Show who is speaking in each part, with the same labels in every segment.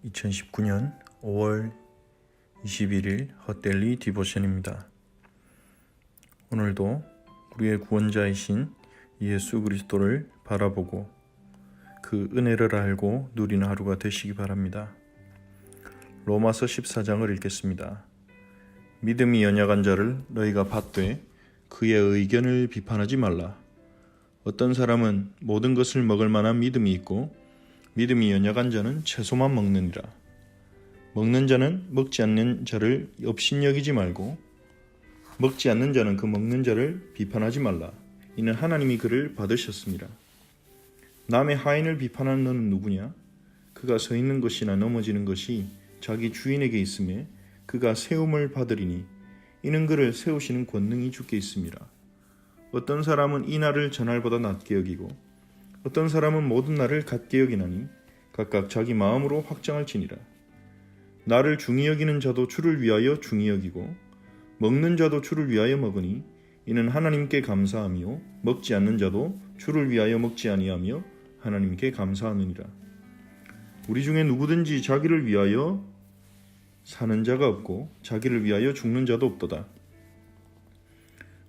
Speaker 1: 2019년 5월 21일 헛데일리 디보션입니다. 오늘도 우리의 구원자이신 예수 그리스도를 바라보고 그 은혜를 알고 누리는 하루가 되시기 바랍니다. 로마서 14장을 읽겠습니다. 믿음이 연약한 자를 너희가 받되 그의 의견을 비판하지 말라. 어떤 사람은 모든 것을 먹을 만한 믿음이 있고 믿음이 연약한 자는 채소만 먹느니라. 먹는 자는 먹지 않는 자를 업신여기지 말고 먹지 않는 자는 그 먹는 자를 비판하지 말라. 이는 하나님이 그를 받으셨습니다. 남의 하인을 비판하는 너는 누구냐? 그가 서 있는 것이나 넘어지는 것이 자기 주인에게 있음에 그가 세움을 받으리니 이는 그를 세우시는 권능이 주께 있습니다. 어떤 사람은 이 날을 저날보다 낮게 여기고 어떤 사람은 모든 날을 같게 여기나니 각각 자기 마음으로 확정할 지니라. 나를 중히 여기는 자도 주를 위하여 중히 여기고 먹는 자도 주를 위하여 먹으니 이는 하나님께 감사하며 먹지 않는 자도 주를 위하여 먹지 아니하며 하나님께 감사하느니라. 우리 중에 누구든지 자기를 위하여 사는 자가 없고 자기를 위하여 죽는 자도 없도다.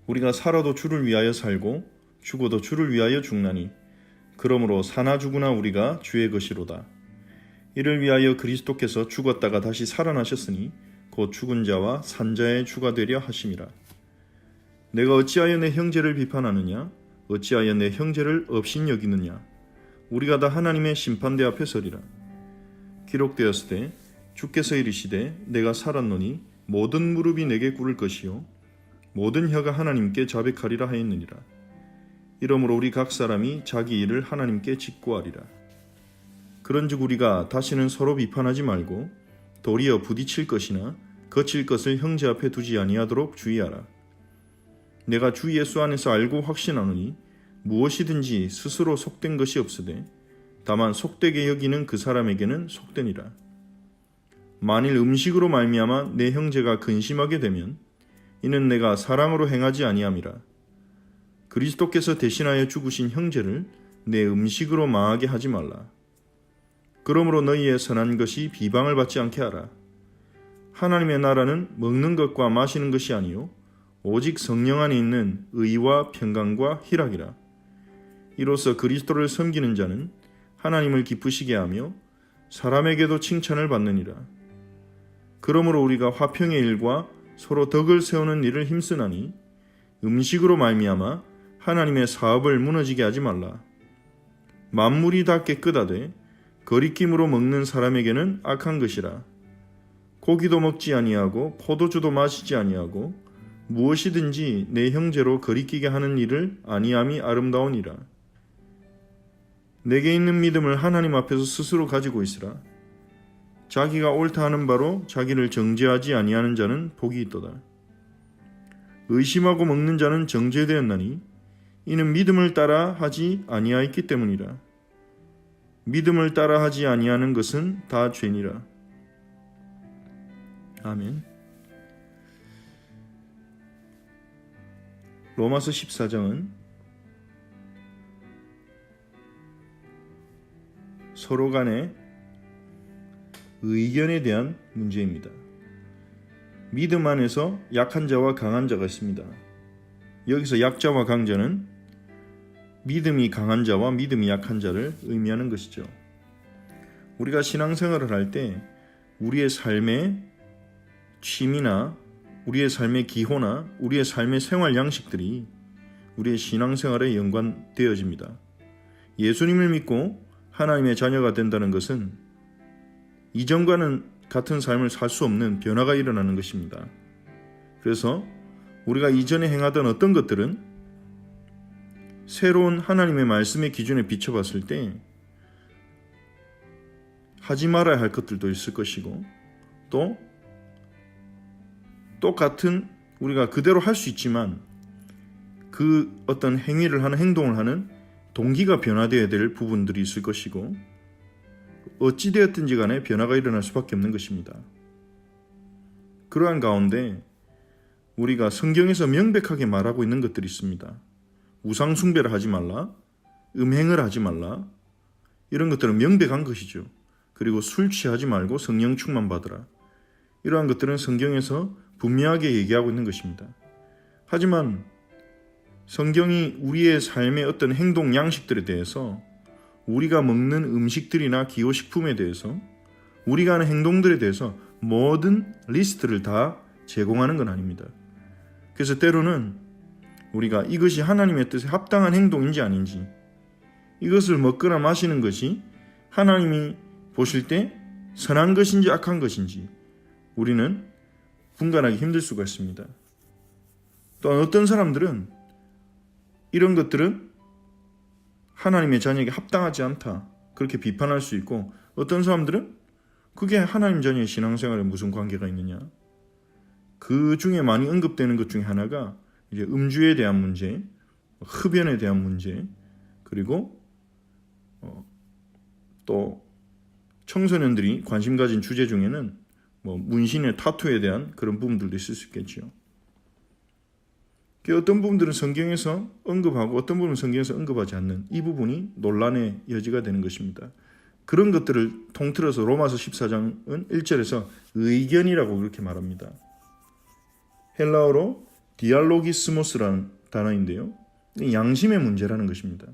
Speaker 1: 우리가 살아도 주를 위하여 살고 죽어도 주를 위하여 죽나니 그러므로 사나 죽으나 우리가 주의 것이로다. 이를 위하여 그리스도께서 죽었다가 다시 살아나셨으니 곧 죽은 자와 산 자의 주가 되려 하심이라. 내가 어찌하여 내 형제를 비판하느냐? 어찌하여 내 형제를 업신여기느냐? 우리가 다 하나님의 심판대 앞에 서리라. 기록되었을 때 주께서 이르시되 내가 살았노니 모든 무릎이 내게 꿇을 것이요 모든 혀가 하나님께 자백하리라 하였느니라. 이러므로 우리 각 사람이 자기 일을 하나님께 직고하리라. 그런즉 우리가 다시는 서로 비판하지 말고 도리어 부딪힐 것이나 거칠 것을 형제 앞에 두지 아니하도록 주의하라. 내가 주 예수 안에서 알고 확신하노니 무엇이든지 스스로 속된 것이 없으되 다만 속되게 여기는 그 사람에게는 속되니라. 만일 음식으로 말미암아 내 형제가 근심하게 되면 이는 내가 사랑으로 행하지 아니함이라. 그리스도께서 대신하여 죽으신 형제를 내 음식으로 망하게 하지 말라. 그러므로 너희의 선한 것이 비방을 받지 않게 하라. 하나님의 나라는 먹는 것과 마시는 것이 아니요 오직 성령 안에 있는 의와 평강과 희락이라. 이로써 그리스도를 섬기는 자는 하나님을 기쁘시게 하며 사람에게도 칭찬을 받느니라. 그러므로 우리가 화평의 일과 서로 덕을 세우는 일을 힘쓰나니 음식으로 말미암아 하나님의 사업을 무너지게 하지 말라. 만물이 다 깨끗하되 거리낌으로 먹는 사람에게는 악한 것이라. 고기도 먹지 아니하고 포도주도 마시지 아니하고 무엇이든지 내 형제로 거리끼게 하는 일을 아니함이 아름다우니라. 내게 있는 믿음을 하나님 앞에서 스스로 가지고 있으라. 자기가 옳다 하는 바로 자기를 정죄하지 아니하는 자는 복이 있도다. 의심하고 먹는 자는 정죄되었나니 이는 믿음을 따라 하지 아니하였기 때문이라. 믿음을 따라 하지 아니하는 것은 다 죄니라. 아멘. 로마서 14장은 서로 간의 의견에 대한 문제입니다. 믿음 안에서 약한 자와 강한 자가 있습니다. 여기서 약자와 강자는 믿음이 강한 자와 믿음이 약한 자를 의미하는 것이죠. 우리가 신앙생활을 할 때 우리의 삶의 취미나 우리의 삶의 기호나 우리의 삶의 생활 양식들이 우리의 신앙생활에 연관되어집니다. 예수님을 믿고 하나님의 자녀가 된다는 것은 이전과는 같은 삶을 살 수 없는 변화가 일어나는 것입니다. 그래서 우리가 이전에 행하던 어떤 것들은 새로운 하나님의 말씀의 기준에 비춰봤을 때 하지 말아야 할 것들도 있을 것이고 또 똑같은 우리가 그대로 할 수 있지만 그 어떤 행위를 하는 행동을 하는 동기가 변화되어야 될 부분들이 있을 것이고 어찌되었든지 간에 변화가 일어날 수밖에 없는 것입니다. 그러한 가운데 우리가 성경에서 명백하게 말하고 있는 것들이 있습니다. 우상 숭배를 하지 말라, 음행을 하지 말라, 이런 것들은 명백한 것이죠. 그리고 술 취하지 말고 성령 충만 받으라. 이러한 것들은 성경에서 분명하게 얘기하고 있는 것입니다. 하지만 성경이 우리의 삶의 어떤 행동 양식들에 대해서, 우리가 먹는 음식들이나 기호식품에 대해서, 우리가 하는 행동들에 대해서 모든 리스트를 다 제공하는 건 아닙니다. 그래서 때로는 우리가 이것이 하나님의 뜻에 합당한 행동인지 아닌지, 이것을 먹거나 마시는 것이 하나님이 보실 때 선한 것인지 악한 것인지 우리는 분간하기 힘들 수가 있습니다. 또한 어떤 사람들은 이런 것들은 하나님의 자녀에게 합당하지 않다, 그렇게 비판할 수 있고, 어떤 사람들은 그게 하나님 자녀의 신앙생활에 무슨 관계가 있느냐. 그 중에 많이 언급되는 것 중에 하나가 이제 음주에 대한 문제, 흡연에 대한 문제, 그리고 또 청소년들이 관심 가진 주제 중에는 문신의 타투에 대한 그런 부분들도 있을 수 있겠죠. 어떤 부분들은 성경에서 언급하고 어떤 부분은 성경에서 언급하지 않는 이 부분이 논란의 여지가 되는 것입니다. 그런 것들을 통틀어서 로마서 14장은 1절에서 의견이라고 그렇게 말합니다. 헬라어로 디알로기스모스라는 단어인데요, 양심의 문제라는 것입니다.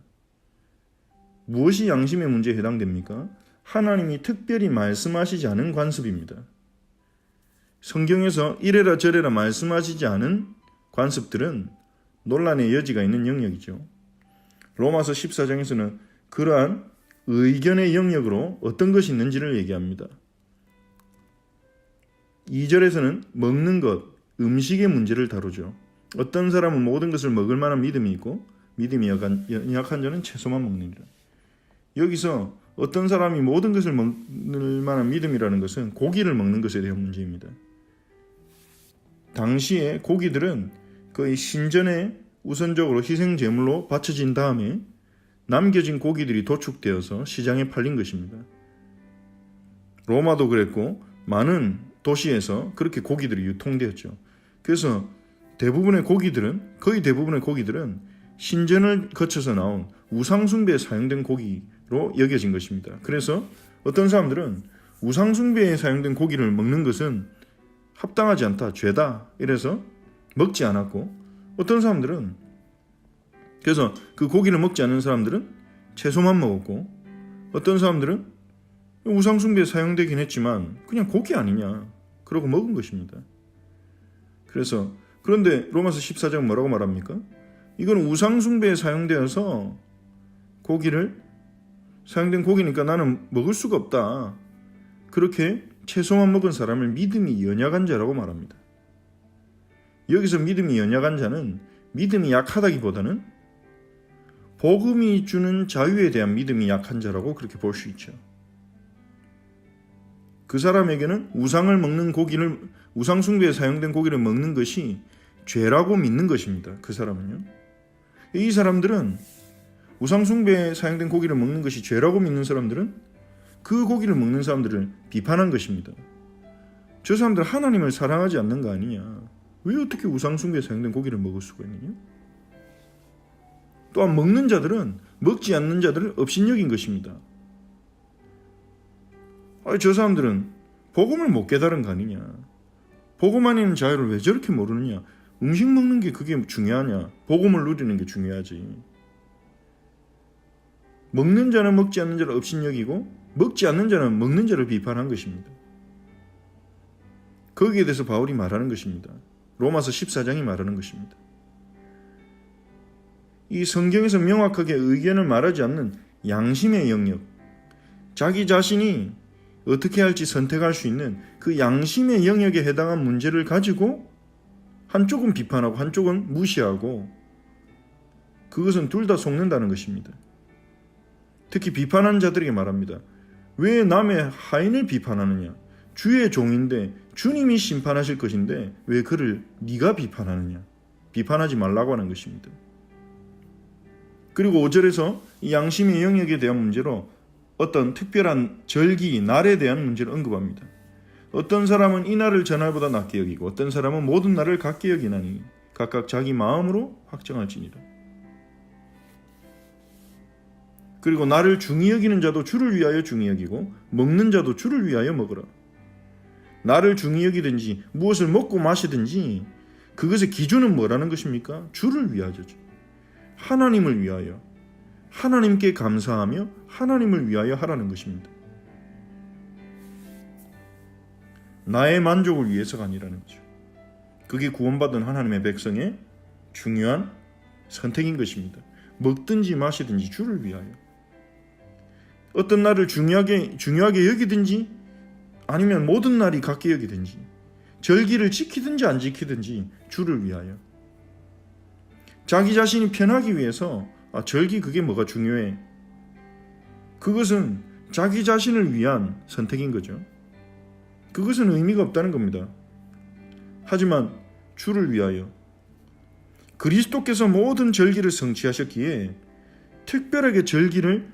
Speaker 1: 무엇이 양심의 문제에 해당됩니까? 하나님이 특별히 말씀하시지 않은 관습입니다. 성경에서 이래라 저래라 말씀하시지 않은 관습들은 논란의 여지가 있는 영역이죠. 로마서 14장에서는 그러한 의견의 영역으로 어떤 것이 있는지를 얘기합니다. 2절에서는 먹는 것, 음식의 문제를 다루죠. 어떤 사람은 모든 것을 먹을 만한 믿음이 있고 믿음이 연약한 자는 채소만 먹느니라. 여기서 어떤 사람이 모든 것을 먹을 만한 믿음이라는 것은 고기를 먹는 것에 대한 문제입니다. 당시에 고기들은 거의 신전에 우선적으로 희생 제물로 바쳐진 다음에 남겨진 고기들이 도축되어서 시장에 팔린 것입니다. 로마도 그랬고 많은 도시에서 그렇게 고기들이 유통되었죠. 그래서 거의 대부분의 고기들은 신전을 거쳐서 나온 우상숭배에 사용된 고기로 여겨진 것입니다. 그래서 어떤 사람들은 우상숭배에 사용된 고기를 먹는 것은 합당하지 않다, 죄다, 이래서 먹지 않았고, 어떤 사람들은, 그래서 그 고기를 먹지 않는 사람들은 채소만 먹었고, 어떤 사람들은 우상숭배에 사용되긴 했지만 그냥 고기 아니냐 그러고 먹은 것입니다. 그런데 로마서 14장 뭐라고 말합니까? 이건 우상숭배에 사용되어서 사용된 고기니까 나는 먹을 수가 없다, 그렇게 채소만 먹은 사람을 믿음이 연약한 자라고 말합니다. 여기서 믿음이 연약한 자는 믿음이 약하다기보다는 복음이 주는 자유에 대한 믿음이 약한 자라고 그렇게 볼 수 있죠. 그 사람에게는 우상숭배에 사용된 고기를 먹는 것이 죄라고 믿는 것입니다. 그 사람은요. 이 사람들은 우상숭배에 사용된 고기를 먹는 것이 죄라고 믿는 사람들은 그 고기를 먹는 사람들을 비판한 것입니다. 저 사람들 하나님을 사랑하지 않는 거 아니냐, 왜 어떻게 우상숭배에 사용된 고기를 먹을 수가 있느냐. 또한 먹는 자들은 먹지 않는 자들을 업신여긴 것입니다. 저 사람들은 복음을 못 깨달은 거 아니냐, 복음 안에 있는 자유를 왜 저렇게 모르느냐, 음식 먹는 게 그게 중요하냐, 복음을 누리는 게 중요하지. 먹는 자는 먹지 않는 자를 업신여기고 먹지 않는 자는 먹는 자를 비판한 것입니다. 거기에 대해서 바울이 말하는 것입니다. 로마서 14장이 말하는 것입니다. 이 성경에서 명확하게 의견을 말하지 않는 양심의 영역, 자기 자신이 어떻게 할지 선택할 수 있는 그 양심의 영역에 해당한 문제를 가지고 한쪽은 비판하고 한쪽은 무시하고, 그것은 둘 다 속는다는 것입니다. 특히 비판하는 자들에게 말합니다. 왜 남의 하인을 비판하느냐, 주의 종인데 주님이 심판하실 것인데 왜 그를 네가 비판하느냐, 비판하지 말라고 하는 것입니다. 그리고 5절에서 이 양심의 영역에 대한 문제로 어떤 특별한 절기, 날에 대한 문제를 언급합니다. 어떤 사람은 이 날을 전날보다 낮게 여기고 어떤 사람은 모든 날을 같게 여기나니 각각 자기 마음으로 확정할지니라. 그리고 나를 중히 여기는 자도 주를 위하여 중히 여기고 먹는 자도 주를 위하여 먹으라. 나를 중히 여기든지 무엇을 먹고 마시든지 그것의 기준은 뭐라는 것입니까? 주를 위하여죠. 하나님을 위하여, 하나님께 감사하며 하나님을 위하여 하라는 것입니다. 나의 만족을 위해서가 아니라는 거죠. 그게 구원받은 하나님의 백성의 중요한 선택인 것입니다. 먹든지 마시든지 주를 위하여. 어떤 날을 중요하게 여기든지 아니면 모든 날이 같게 여기든지 절기를 지키든지 안 지키든지 주를 위하여. 자기 자신이 편하기 위해서 절기 그게 뭐가 중요해. 그것은 자기 자신을 위한 선택인 거죠. 그것은 의미가 없다는 겁니다. 하지만 주를 위하여 그리스도께서 모든 절기를 성취하셨기에 특별하게 절기를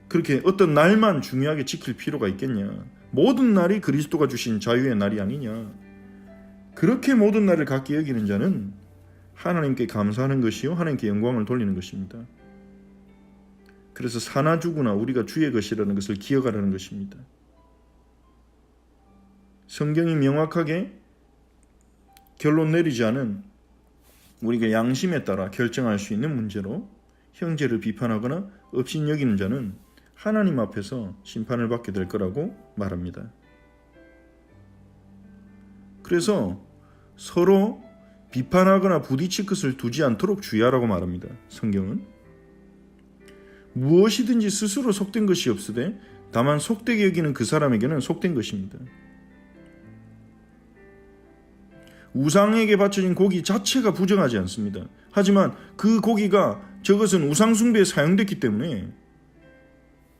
Speaker 1: 그렇게 어떤 날만 중요하게 지킬 필요가 있겠냐. 모든 날이 그리스도가 주신 자유의 날이 아니냐. 그렇게 모든 날을 갖게 여기는 자는 하나님께 감사하는 것이요 하나님께 영광을 돌리는 것입니다. 그래서 사나 죽으나 우리가 주의 것이라는 것을 기억하라는 것입니다. 성경이 명확하게 결론 내리지 않은 우리가 양심에 따라 결정할 수 있는 문제로 형제를 비판하거나 업신여기는 자는 하나님 앞에서 심판을 받게 될 거라고 말합니다. 그래서 서로 비판하거나 부딪힐 것을 두지 않도록 주의하라고 말합니다. 성경은 무엇이든지 스스로 속된 것이 없으되 다만 속되게 여기는 그 사람에게는 속된 것입니다. 우상에게 바쳐진 고기 자체가 부정하지 않습니다. 하지만 그 고기가 저것은 우상 숭배에 사용됐기 때문에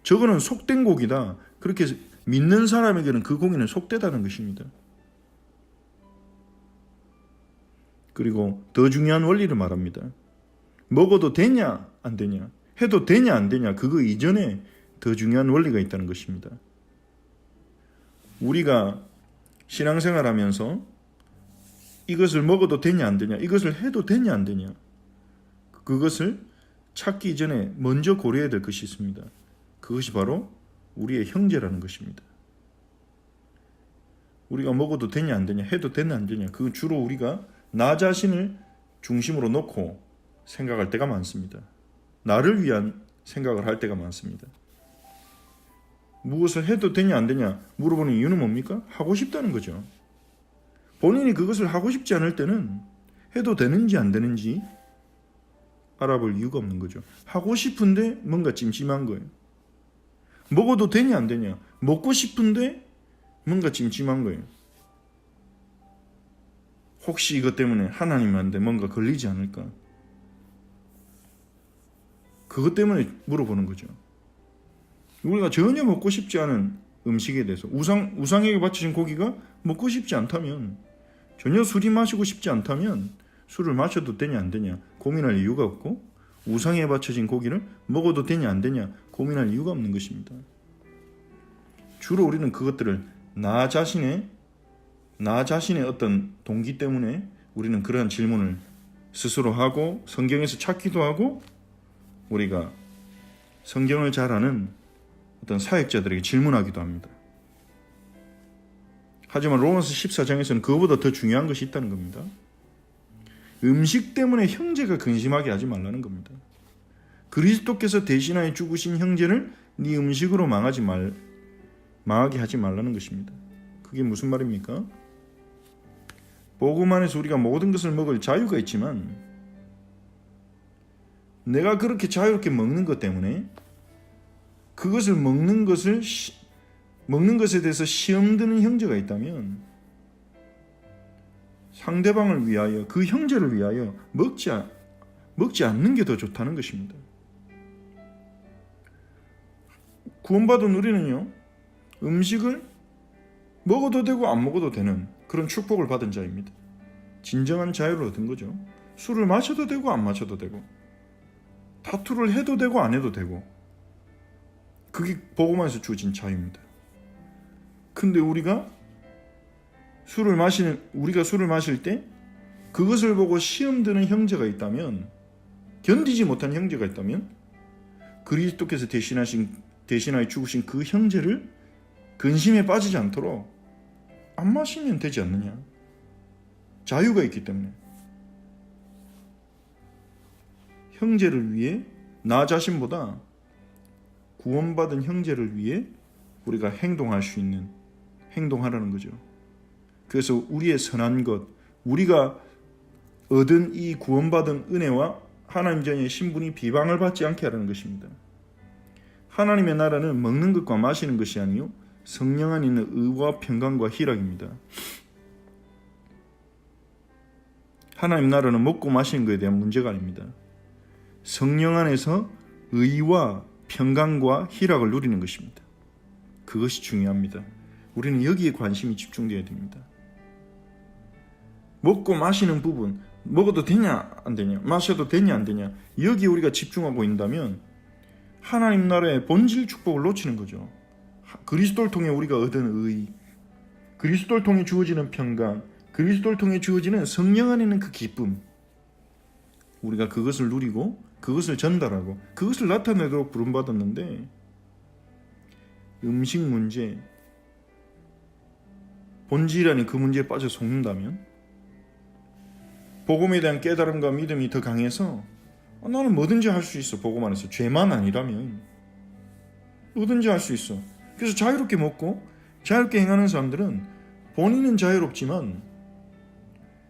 Speaker 1: 저거는 속된 고기다. 그렇게 믿는 사람에게는 그 고기는 속되다는 것입니다. 그리고 더 중요한 원리를 말합니다. 먹어도 되냐 안 되냐, 해도 되냐 안 되냐, 그거 이전에 더 중요한 원리가 있다는 것입니다. 우리가 신앙생활하면서 이것을 먹어도 되냐 안 되냐, 이것을 해도 되냐 안 되냐, 그것을 찾기 이전에 먼저 고려해야 될 것이 있습니다. 그것이 바로 우리의 형제라는 것입니다. 우리가 먹어도 되냐 안 되냐, 해도 되냐 안 되냐, 그건 주로 우리가 나 자신을 중심으로 놓고 생각할 때가 많습니다. 나를 위한 생각을 할 때가 많습니다. 무엇을 해도 되냐 안 되냐 물어보는 이유는 뭡니까? 하고 싶다는 거죠. 본인이 그것을 하고 싶지 않을 때는 해도 되는지 안 되는지 알아볼 이유가 없는 거죠. 하고 싶은데 뭔가 찜찜한 거예요. 먹어도 되냐 안 되냐, 먹고 싶은데 뭔가 찜찜한 거예요. 혹시 이것 때문에 하나님한테 뭔가 걸리지 않을까? 그것 때문에 물어보는 거죠. 우리가 전혀 먹고 싶지 않은 음식에 대해서 우상에게 바쳐진 고기가 먹고 싶지 않다면, 전혀 술이 마시고 싶지 않다면 술을 마셔도 되냐 안 되냐 고민할 이유가 없고, 우상에 바쳐진 고기를 먹어도 되냐 안 되냐 고민할 이유가 없는 것입니다. 주로 우리는 그것들을 나 자신의 어떤 동기 때문에 우리는 그러한 질문을 스스로 하고 성경에서 찾기도 하고, 우리가 성경을 잘 아는 어떤 사역자들에게 질문하기도 합니다. 하지만 로마서 14장에서는 그거보다 더 중요한 것이 있다는 겁니다. 음식 때문에 형제가 근심하게 하지 말라는 겁니다. 그리스도께서 대신하여 죽으신 형제를 네 음식으로 망하게 하지 말라는 것입니다. 그게 무슨 말입니까? 복음 안에서 우리가 모든 것을 먹을 자유가 있지만, 내가 그렇게 자유롭게 먹는 것 때문에 그것을 먹는 것에 대해서 시험 드는 형제가 있다면 상대방을 위하여, 그 형제를 위하여 먹지 않는 게 더 좋다는 것입니다. 구원받은 우리는요, 음식을 먹어도 되고 안 먹어도 되는 그런 축복을 받은 자입니다. 진정한 자유를 얻은 거죠. 술을 마셔도 되고 안 마셔도 되고, 다투를 해도 되고 안 해도 되고, 그게 복음 안에서 주어진 자유입니다. 근데 우리가 술을 마실 때 그것을 보고 시험 드는 형제가 있다면, 견디지 못한 형제가 있다면, 그리스도께서 대신하여 죽으신 그 형제를 근심에 빠지지 않도록 안 마시면 되지 않느냐. 자유가 있기 때문에. 형제를 위해 나 자신보다 구원받은 형제를 위해 우리가 행동할 수 있는 행동하라는 거죠. 그래서 우리의 선한 것, 우리가 얻은 이 구원받은 은혜와 하나님 전의 신분이 비방을 받지 않게 하라는 것입니다. 하나님의 나라는 먹는 것과 마시는 것이 아니요 성령 안에 있는 의와 평강과 희락입니다. 하나님 나라는 먹고 마시는 것에 대한 문제가 아닙니다. 성령 안에서 의와 평강과 희락을 누리는 것입니다. 그것이 중요합니다. 우리는 여기에 관심이 집중되어야 됩니다. 먹고 마시는 부분, 먹어도 되냐 안 되냐, 마셔도 되냐 안 되냐, 여기에 우리가 집중하고 있다면 하나님 나라의 본질 축복을 놓치는 거죠. 그리스도를 통해 우리가 얻은 의, 그리스도를 통해 주어지는 평강, 그리스도를 통해 주어지는 성령 안에 있는 그 기쁨, 우리가 그것을 누리고 그것을 전달하고 그것을 나타내도록 부름받았는데, 음식 문제, 본질이라는 그 문제에 빠져 속는다면, 복음에 대한 깨달음과 믿음이 더 강해서 나는 뭐든지 할 수 있어, 복음 안에서 죄만 아니라면 뭐든지 할 수 있어. 그래서 자유롭게 먹고 자유롭게 행하는 사람들은 본인은 자유롭지만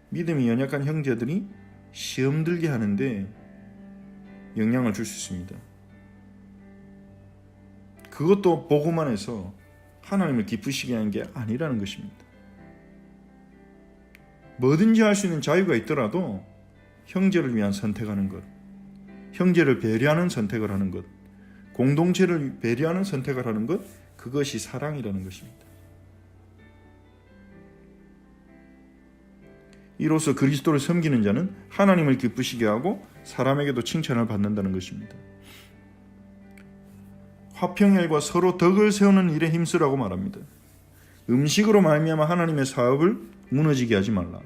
Speaker 1: 믿음이 연약한 형제들이 시험 들게 하는데 영향을 줄 수 있습니다. 그것도 복음 안에서 하나님을 기쁘시게 하는 게 아니라는 것입니다. 뭐든지 할 수 있는 자유가 있더라도 형제를 위한 선택하는 것, 형제를 배려하는 선택을 하는 것, 공동체를 배려하는 선택을 하는 것, 그것이 사랑이라는 것입니다. 이로써 그리스도를 섬기는 자는 하나님을 기쁘시게 하고 사람에게도 칭찬을 받는다는 것입니다. 화평일과 서로 덕을 세우는 일에 힘쓰라고 말합니다. 음식으로 말미암아 하나님의 사업을 무너지게 하지 말라고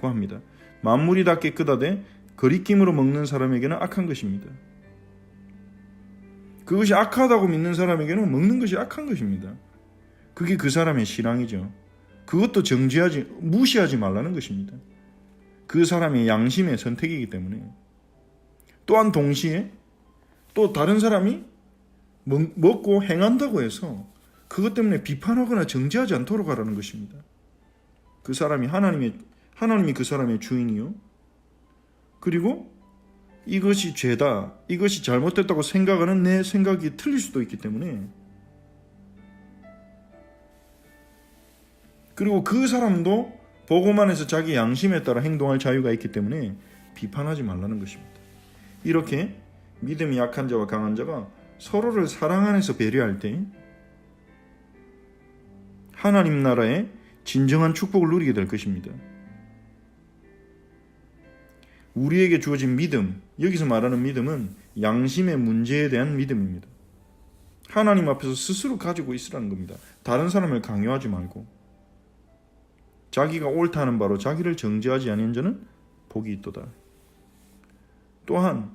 Speaker 1: 합니다. 만물이 다 깨끗하되 거리낌으로 먹는 사람에게는 악한 것입니다. 그것이 악하다고 믿는 사람에게는 먹는 것이 악한 것입니다. 그게 그 사람의 신앙이죠. 그것도 무시하지 말라는 것입니다. 그 사람의 양심의 선택이기 때문에. 또한 동시에 또 다른 사람이 먹고 행한다고 해서 그것 때문에 비판하거나 정죄하지 않도록 하라는 것입니다. 그 사람이 하나님이 그 사람의 주인이요. 그리고 이것이 죄다, 이것이 잘못됐다고 생각하는 내 생각이 틀릴 수도 있기 때문에, 그리고 그 사람도 복음 안에서 자기 양심에 따라 행동할 자유가 있기 때문에 비판하지 말라는 것입니다. 이렇게 믿음이 약한 자와 강한 자가 서로를 사랑 안에서 배려할 때 하나님 나라의 진정한 축복을 누리게 될 것입니다. 우리에게 주어진 믿음, 여기서 말하는 믿음은 양심의 문제에 대한 믿음입니다. 하나님 앞에서 스스로 가지고 있으라는 겁니다. 다른 사람을 강요하지 말고 자기가 옳다 하는 바로 자기를 정죄하지 아니한 자는 복이 있도다. 또한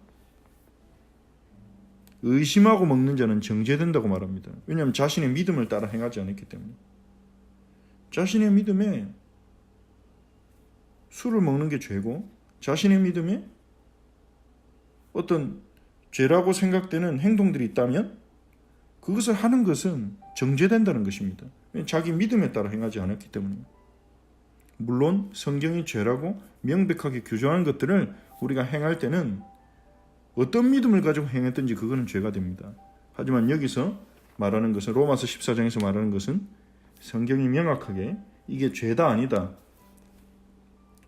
Speaker 1: 의심하고 먹는 자는 정죄된다고 말합니다. 왜냐하면 자신의 믿음을 따라 행하지 않았기 때문에. 자신의 믿음에 술을 먹는 게 죄고 자신의 믿음에 어떤 죄라고 생각되는 행동들이 있다면 그것을 하는 것은 정죄된다는 것입니다. 자기 믿음에 따라 행하지 않았기 때문에. 물론 성경이 죄라고 명백하게 규정한 것들을 우리가 행할 때는 어떤 믿음을 가지고 행했든지 그거는 죄가 됩니다. 하지만 여기서 말하는 것은, 로마서 14장에서 말하는 것은 성경이 명확하게 이게 죄다 아니다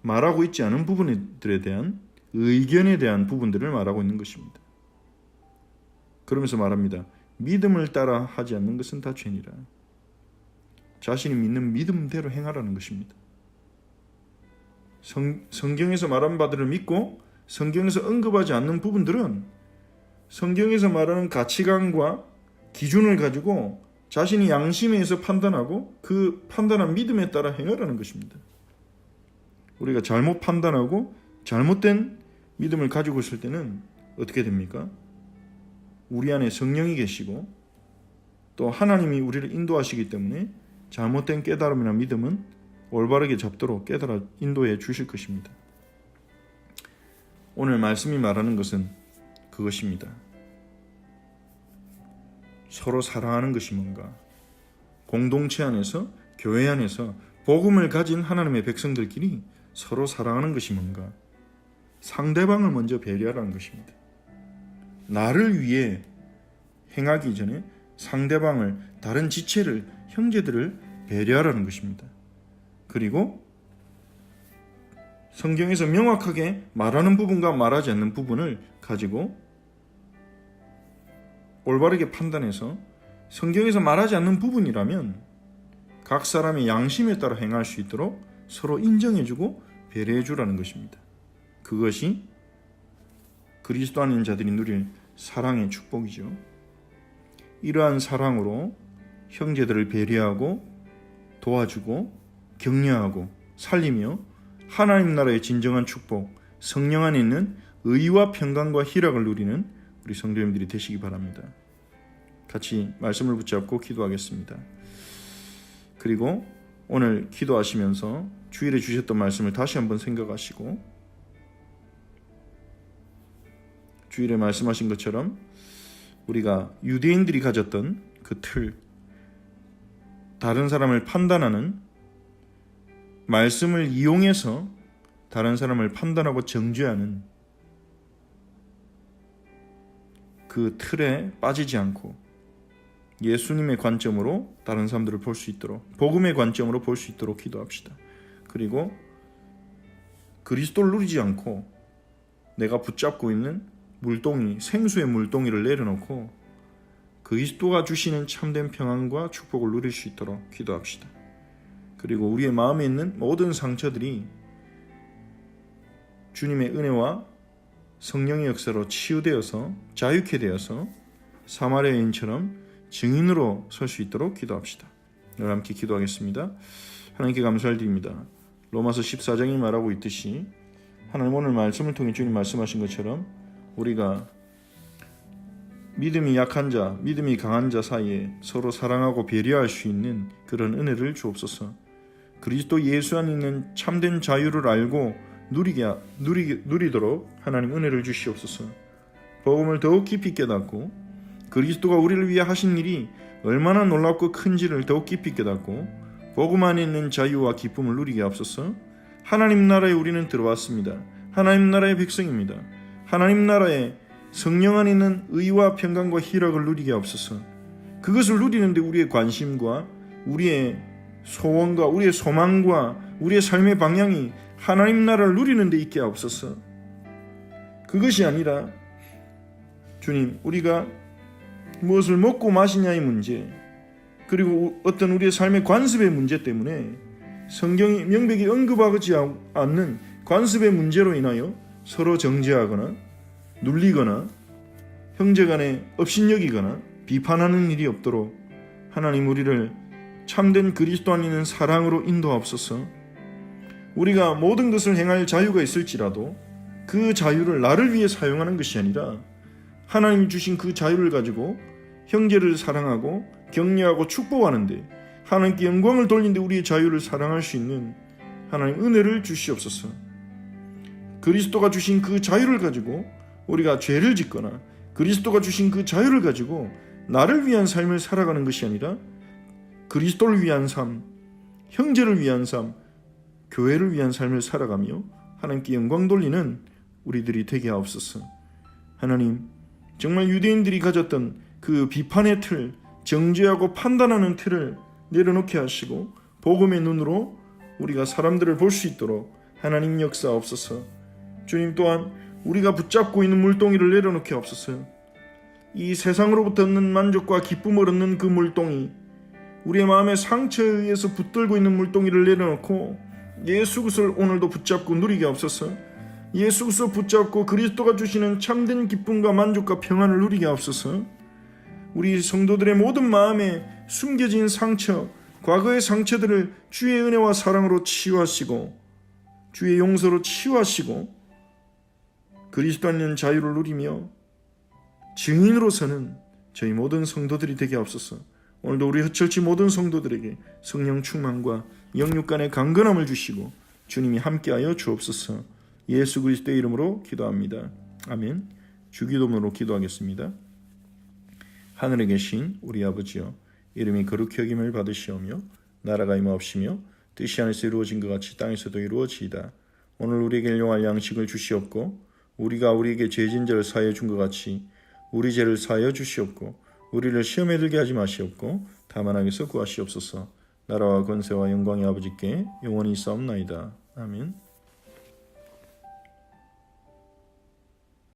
Speaker 1: 말하고 있지 않은 부분들에 대한 의견에 대한 부분들을 말하고 있는 것입니다. 그러면서 말합니다. 믿음을 따라 하지 않는 것은 다 죄니라. 자신이 믿는 믿음대로 행하라는 것입니다. 성경에서 말한 바들을 믿고 성경에서 언급하지 않는 부분들은 성경에서 말하는 가치관과 기준을 가지고 자신이 양심에 의해서 판단하고 그 판단한 믿음에 따라 행하라는 것입니다. 우리가 잘못 판단하고 잘못된 믿음을 가지고 있을 때는 어떻게 됩니까? 우리 안에 성령이 계시고 또 하나님이 우리를 인도하시기 때문에 잘못된 깨달음이나 믿음은 올바르게 잡도록 깨달아 인도해 주실 것입니다. 오늘 말씀이 말하는 것은 그것입니다. 서로 사랑하는 것이 뭔가, 공동체 안에서, 교회 안에서 복음을 가진 하나님의 백성들끼리 서로 사랑하는 것이 뭔가, 상대방을 먼저 배려하라는 것입니다. 나를 위해 행하기 전에 상대방을, 다른 지체를, 형제들을 배려하라는 것입니다. 그리고 성경에서 명확하게 말하는 부분과 말하지 않는 부분을 가지고 올바르게 판단해서 성경에서 말하지 않는 부분이라면 각 사람의 양심에 따라 행할 수 있도록 서로 인정해주고 배려해주라는 것입니다. 그것이 그리스도 안에 있는 자들이 누릴 사랑의 축복이죠. 이러한 사랑으로 형제들을 배려하고 도와주고 격려하고 살리며 하나님 나라의 진정한 축복, 성령 안에 있는 의와 평강과 희락을 누리는 우리 성도님들이 되시기 바랍니다. 같이 말씀을 붙잡고 기도하겠습니다. 그리고 오늘 기도하시면서 주일에 주셨던 말씀을 다시 한번 생각하시고 주일에 말씀하신 것처럼 우리가 유대인들이 가졌던 그 틀, 다른 사람을 판단하는, 말씀을 이용해서 다른 사람을 판단하고 정죄하는 그 틀에 빠지지 않고 예수님의 관점으로 다른 사람들을 볼 수 있도록, 복음의 관점으로 볼 수 있도록 기도합시다. 그리고 그리스도를 누리지 않고 내가 붙잡고 있는 물동이, 생수의 물동이를 내려놓고 그리스도가 주시는 참된 평안과 축복을 누릴 수 있도록 기도합시다. 그리고 우리의 마음에 있는 모든 상처들이 주님의 은혜와 성령의 역사로 치유되어서 자유케 되어서 사마리아 여인처럼 증인으로 설 수 있도록 기도합시다. 오늘 함께 기도하겠습니다. 하나님께 감사를 드립니다. 로마서 14장이 말하고 있듯이 하나님 오늘 말씀을 통해 주님 말씀하신 것처럼 우리가 믿음이 약한 자, 믿음이 강한 자 사이에 서로 사랑하고 배려할 수 있는 그런 은혜를 주옵소서. 그리스도 예수 안에 있는 참된 자유를 알고 누리도록 하나님 은혜를 주시옵소서. 복음을 더욱 깊이 깨닫고 그리스도가 우리를 위해 하신 일이 얼마나 놀랍고 큰지를 더욱 깊이 깨닫고 복음 안에 있는 자유와 기쁨을 누리게 하옵소서. 하나님 나라에 우리는 들어왔습니다. 하나님 나라의 백성입니다. 하나님 나라에 성령 안에 있는 의와 평강과 희락을 누리게 하옵소서. 그것을 누리는데 우리의 관심과 우리의 소원과 우리의 소망과 우리의 삶의 방향이 하나님 나라를 누리는 데 있게 하옵소서. 그것이 아니라 주님, 우리가 무엇을 먹고 마시냐의 문제, 그리고 어떤 우리의 삶의 관습의 문제 때문에 성경이 명백히 언급하지 않는 관습의 문제로 인하여 서로 정죄하거나 눌리거나 형제간에 업신여기거나 비판하는 일이 없도록 하나님 우리를 참된 그리스도 안에 있는 사랑으로 인도하옵소서. 우리가 모든 것을 행할 자유가 있을지라도 그 자유를 나를 위해 사용하는 것이 아니라 하나님 주신 그 자유를 가지고 형제를 사랑하고 격려하고 축복하는데, 하나님께 영광을 돌리는데 우리의 자유를 사랑할 수 있는 하나님 은혜를 주시옵소서. 그리스도가 주신 그 자유를 가지고 우리가 죄를 짓거나 그리스도가 주신 그 자유를 가지고 나를 위한 삶을 살아가는 것이 아니라 그리스도를 위한 삶, 형제를 위한 삶, 교회를 위한 삶을 살아가며 하나님께 영광 돌리는 우리들이 되게 하옵소서. 하나님, 정말 유대인들이 가졌던 그 비판의 틀, 정죄하고 판단하는 틀을 내려놓게 하시고 복음의 눈으로 우리가 사람들을 볼 수 있도록 하나님 역사하옵소서. 주님 또한 우리가 붙잡고 있는 물동이를 내려놓게 하옵소서. 이 세상으로부터 얻는 만족과 기쁨을 얻는 그 물동이, 우리의 마음의 상처에 의해서 붙들고 있는 물동이를 내려놓고 예수 그리스도를 오늘도 붙잡고 누리게 하옵소서. 예수 그리스도 붙잡고 그리스도가 주시는 참된 기쁨과 만족과 평안을 누리게 하옵소서. 우리 성도들의 모든 마음에 숨겨진 상처, 과거의 상처들을 주의 은혜와 사랑으로 치유하시고 주의 용서로 치유하시고 그리스도 안에 있는 자유를 누리며 증인으로서는 저희 모든 성도들이 되게 없어서 오늘도 우리 헛철치 모든 성도들에게 성령 충만과 영육 간의 강건함을 주시고 주님이 함께하여 주옵소서. 예수 그리스도의 이름으로 기도합니다. 아멘. 주기도문으로 기도하겠습니다. 하늘에 계신 우리 아버지여, 이름이 거룩히 여김을 받으시오며 나라가 임하옵시며 뜻이 하늘에서 이루어진 것 같이 땅에서도 이루어지이다. 오늘 우리에게 일용할 양식을 주시옵고 우리가 우리에게 죄진 자를 사하여 준 것 같이 우리 죄를 사하여 주시옵고 우리를 시험에 들게 하지 마시옵고 다만 악에서 구하시옵소서. 나라와 권세와 영광의 아버지께 영원히 있사옵나이다. 아멘.